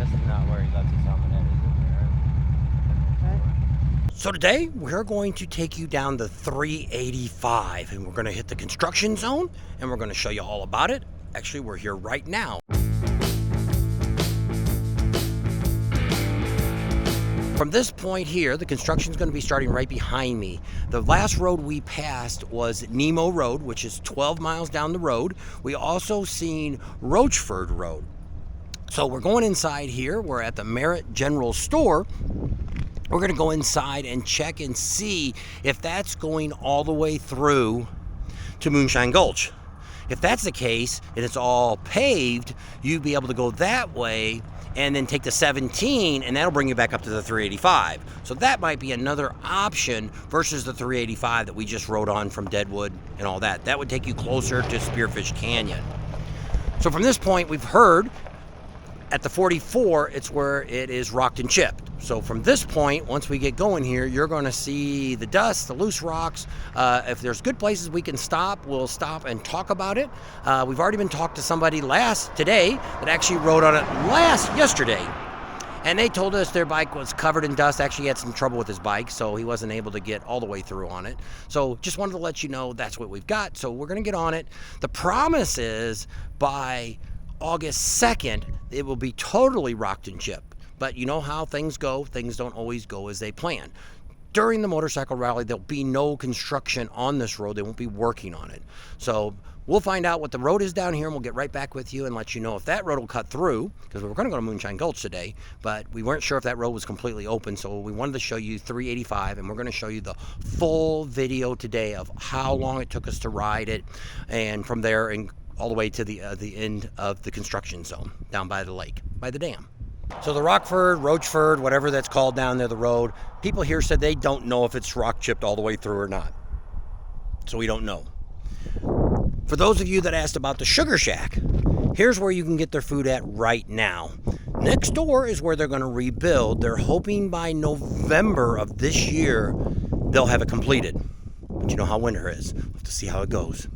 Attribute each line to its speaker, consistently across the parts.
Speaker 1: This is not where he left his helmet at, is it?
Speaker 2: So today we're going to take you down the 385 and we're going to hit the construction zone and we're going to show you all about it. Actually, we're here right now. From this point here, the construction is going to be starting right behind me. The last road we passed was Nemo Road, which is 12 miles down the road. We also seen Rochford Road. So we're going inside here. We're at the Merritt General Store. We're going to go inside and check and see if that's going all the way through to Moonshine Gulch. If that's the case and it's all paved, you'd be able to go that way and then take the 17 and that'll bring you back up to the 385. So that might be another option versus the 385 that we just rode on from Deadwood and all that. That would take you closer to Spearfish Canyon. So from this point, we've heard at the 44, it's where it is rocked and chipped. So from this point, once we get going here, you're going to see the dust, the loose rocks. If there's good places we can stop, we'll stop and talk about it. We've already been talking to somebody today that actually rode on it yesterday. And they told us their bike was covered in dust. Actually, he had some trouble with his bike, so he wasn't able to get all the way through on it. So just wanted to let you know that's what we've got. So we're going to get on it. The promise is by August 2nd, it will be totally rocked and chipped. But you know how things go. Things don't always go as they plan. During the motorcycle rally, there'll be no construction on this road. They won't be working on it. So we'll find out what the road is down here, and we'll get right back with you and let you know if that road will cut through, because we were going to go to Moonshine Gulch today, but we weren't sure if that road was completely open, so we wanted to show you 385, and we're going to show you the full video today of how long it took us to ride it, and from there and all the way to the end of the construction zone, down by the lake, by the dam. So the Rochford, whatever that's called down there, the road, people here said they don't know if it's rock chipped all the way through or not. So we don't know. For those of you that asked about the Sugar Shack, here's where you can get their food at right now. Next door is where they're going to rebuild. They're hoping by November of this year, they'll have it completed. But you know how winter is. We'll have to see how it goes.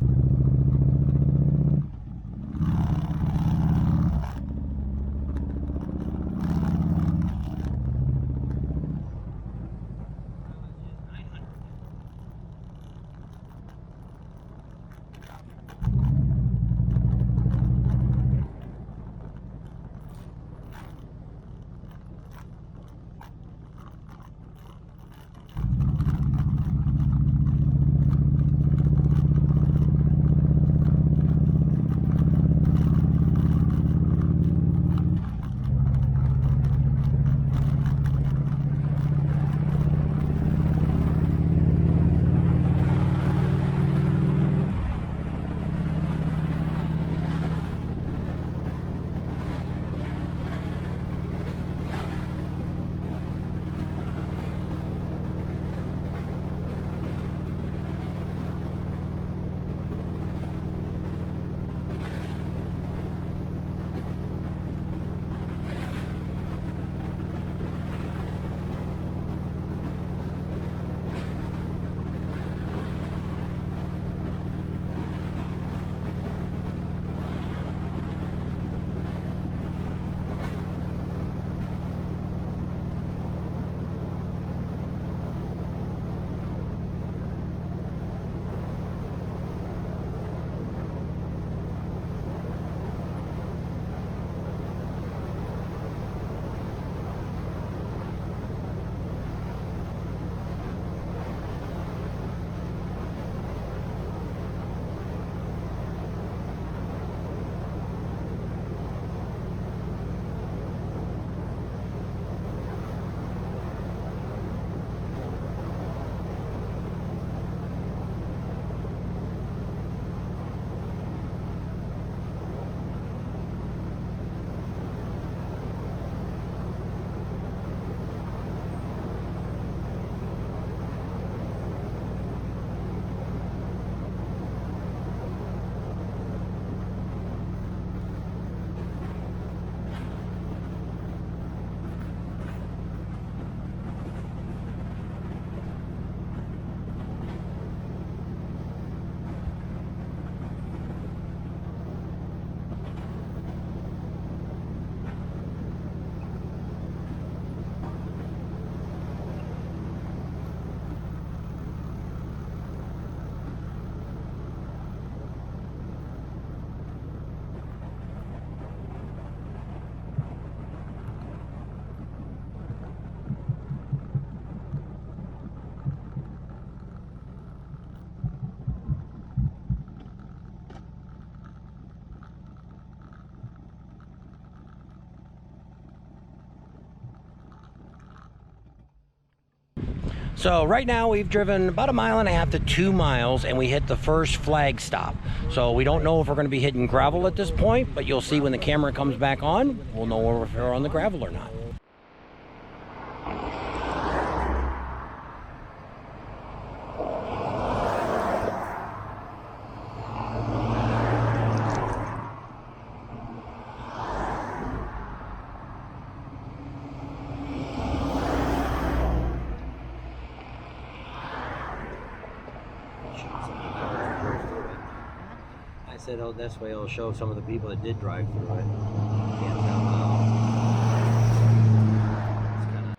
Speaker 2: So right now we've driven about 1.5 miles to 2 miles, and we hit the first flag stop. So we don't know if we're going to be hitting gravel at this point, but you'll see when the camera comes back on, we'll know if we're on the gravel or not. I said, oh, this way it'll show some of the people that did drive through it. Can't tell now. It's kinda...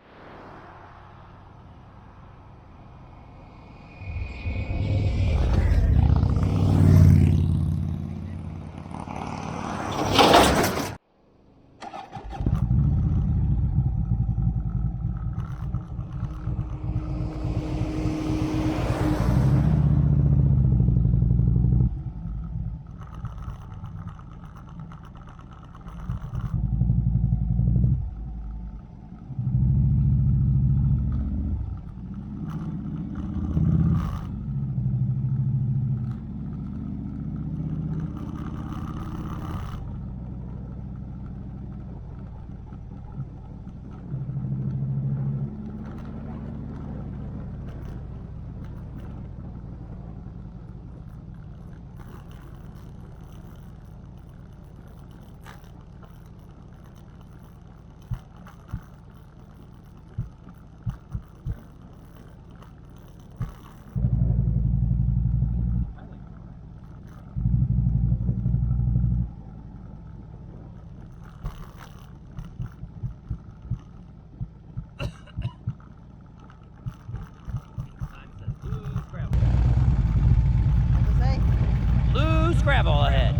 Speaker 2: Gravel ahead.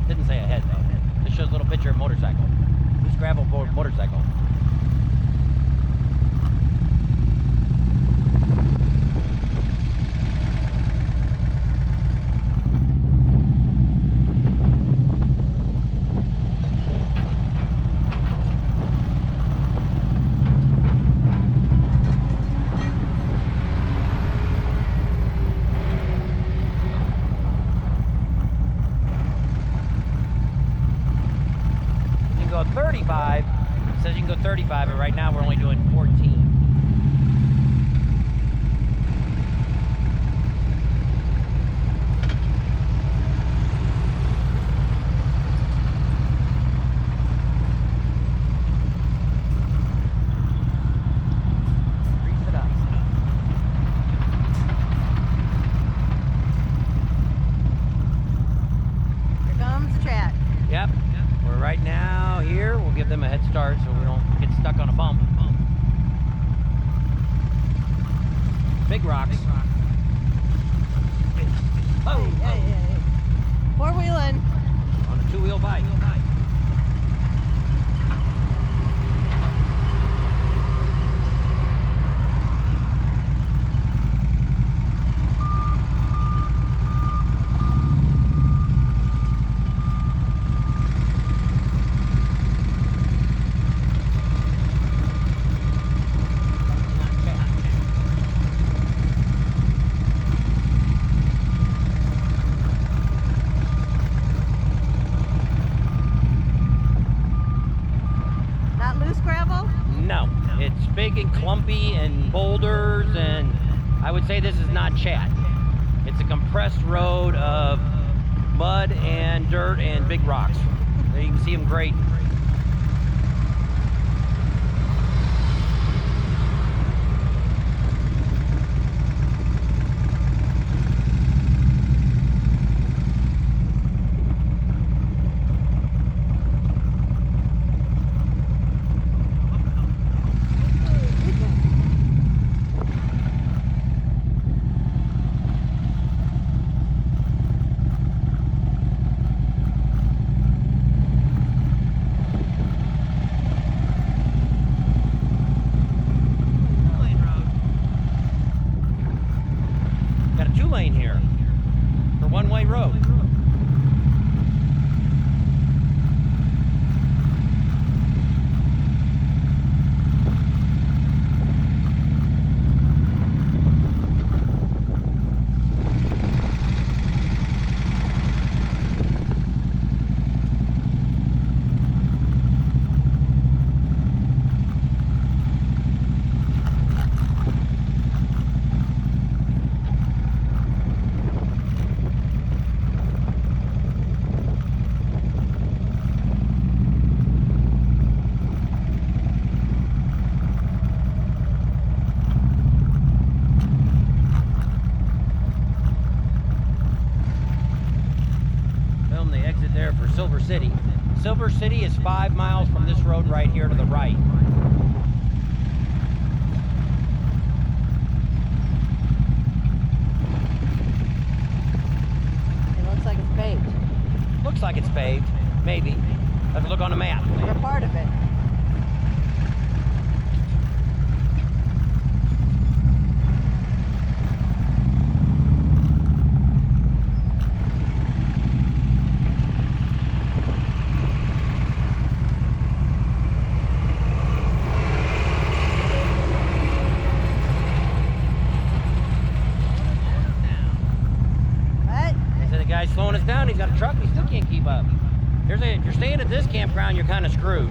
Speaker 2: Didn't say ahead though. This shows a little picture of motorcycle. Loose gravel motorcycle. Go 35. It says you can go 35, but right now we're only doing 14. Grease it up.
Speaker 3: Here comes the chat.
Speaker 2: Yep. We're right now here. We'll give them a head start so we don't get stuck on a bump. Big rocks. Oh,
Speaker 3: Hey. Four-wheeling.
Speaker 2: on a two-wheel bike.
Speaker 3: Not loose gravel?
Speaker 2: No, it's big and clumpy and boulders, and I would say this is not chat. It's a compressed road of mud and dirt and big rocks. There you can see them great. Got a two-lane here for one-way road. City. Silver City is 5 miles from this road right here to the right.
Speaker 3: It looks like it's paved.
Speaker 2: Looks like it's paved, maybe. Let's look on the map.
Speaker 3: Or part of it.
Speaker 2: Guy's slowing us down. He's got a truck. He still can't keep up. If you're staying at this campground, you're kind of screwed.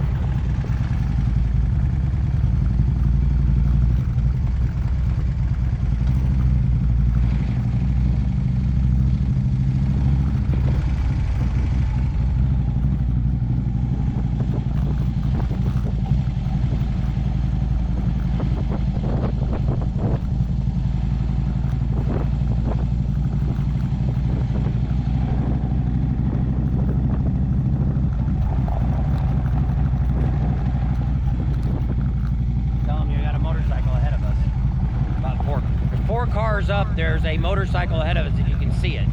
Speaker 2: Cars up, there's a motorcycle ahead of us if you can see it.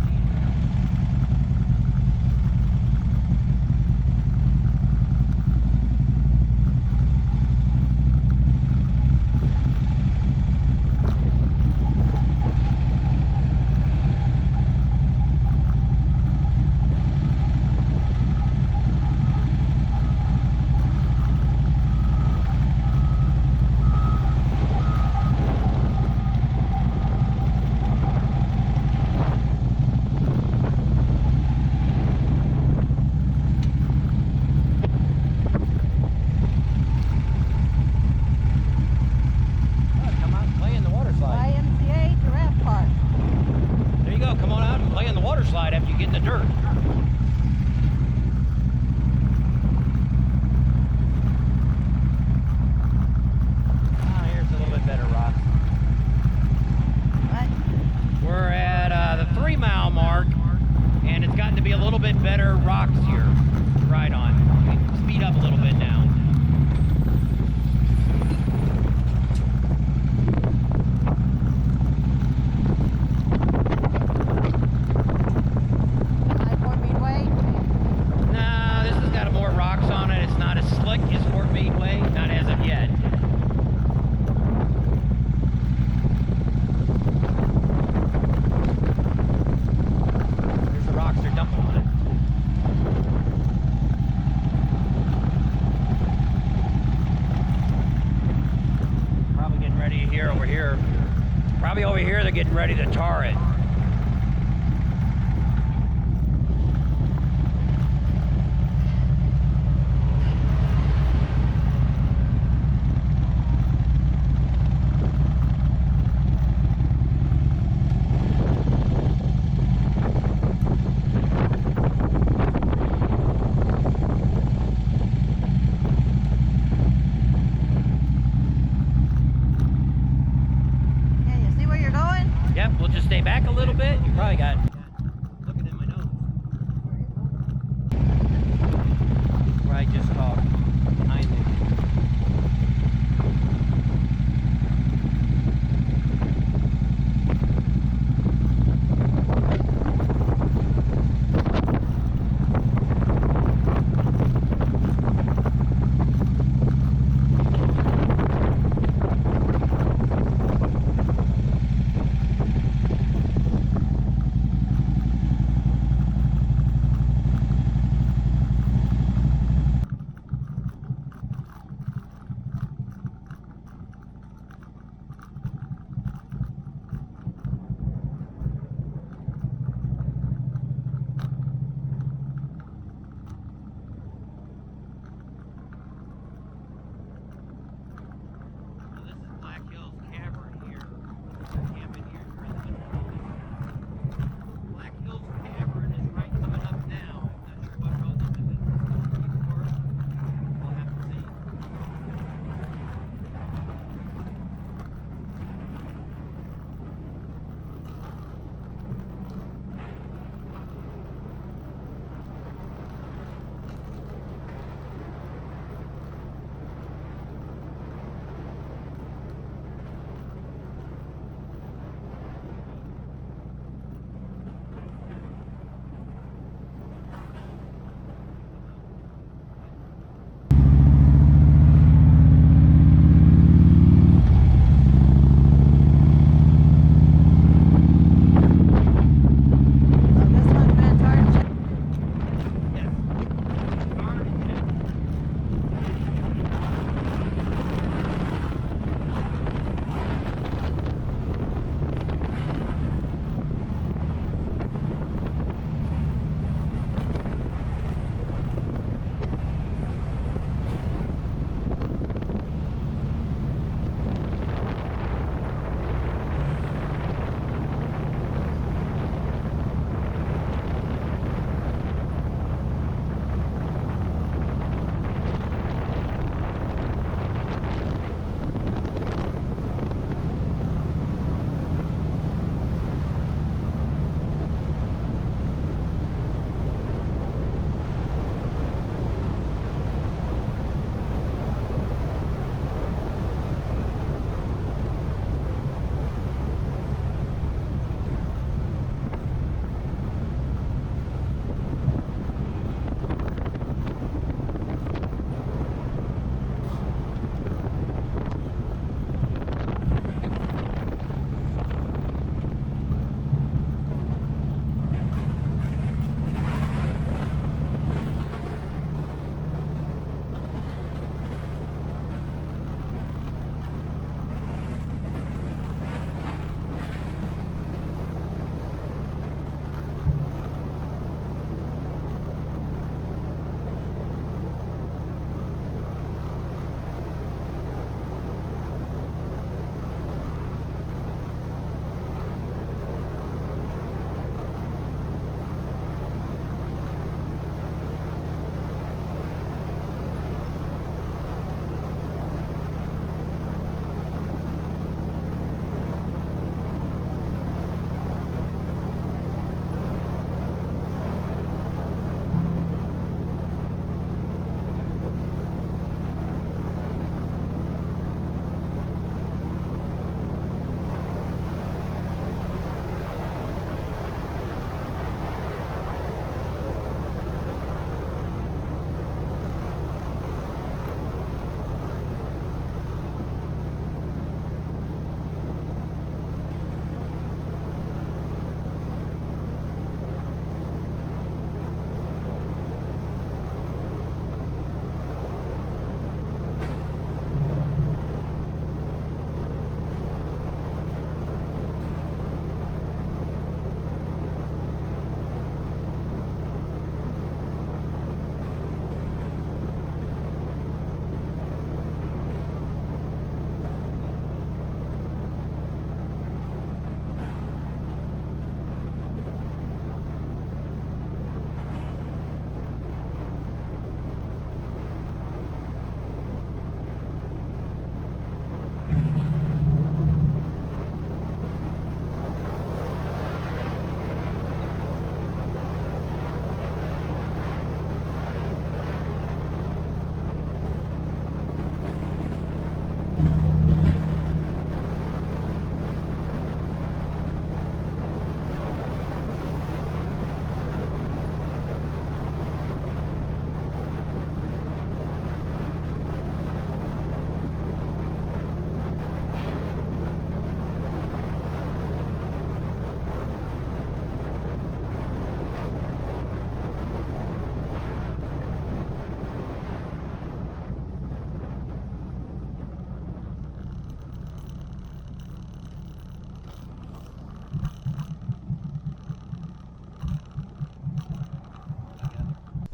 Speaker 2: After you get in the dirt. Here's a little bit better rock.
Speaker 3: What?
Speaker 2: We're at the 3 mile mark, and it's gotten to be a little bit better rocks here. Right on. We can speed up a little bit now. Probably over here they're getting ready to tar it. Yep, we'll just stay back a little bit. You probably got looking in my nose. Where I just talked behind me.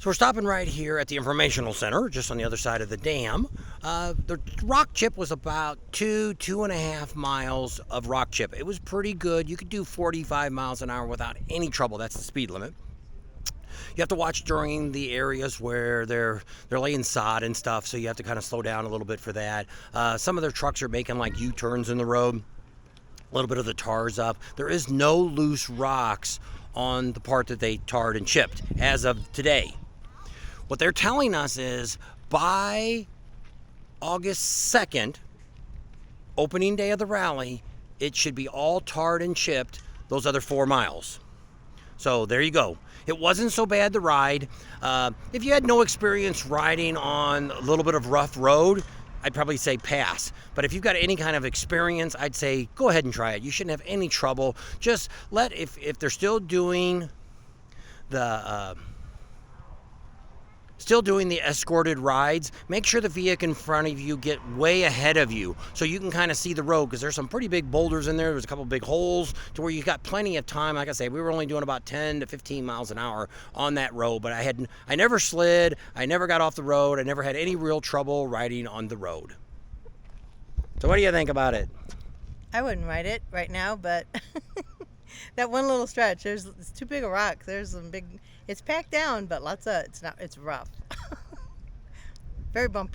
Speaker 2: So we're stopping right here at the informational center, just on the other side of the dam. The rock chip was about 2.5 miles of rock chip. It was pretty good. You could do 45 miles an hour without any trouble. That's the speed limit. You have to watch during the areas where they're laying sod and stuff, so you have to kind of slow down a little bit for that. Some of their trucks are making like U-turns in the road. A little bit of the tar's up. There is no loose rocks on the part that they tarred and chipped as of today. What they're telling us is by August 2nd, opening day of the rally, it should be all tarred and chipped those other 4 miles. So there you go. It wasn't so bad to ride. If you had no experience riding on a little bit of rough road, I'd probably say pass. But if you've got any kind of experience, I'd say go ahead and try it. You shouldn't have any trouble. Just if they're still doing the escorted rides, make sure the vehicle in front of you get way ahead of you so you can kind of see the road, because there's some pretty big boulders in there. There's a couple big holes to where you've got plenty of time. Like I say, we were only doing about 10 to 15 miles an hour on that road, but I never slid, I never got off the road, I never had any real trouble riding on the road. So what do you think about it?
Speaker 3: I wouldn't ride it right now, but that one little stretch, it's too big a rock. There's some big, it's packed down, but it's rough. Very bumpy.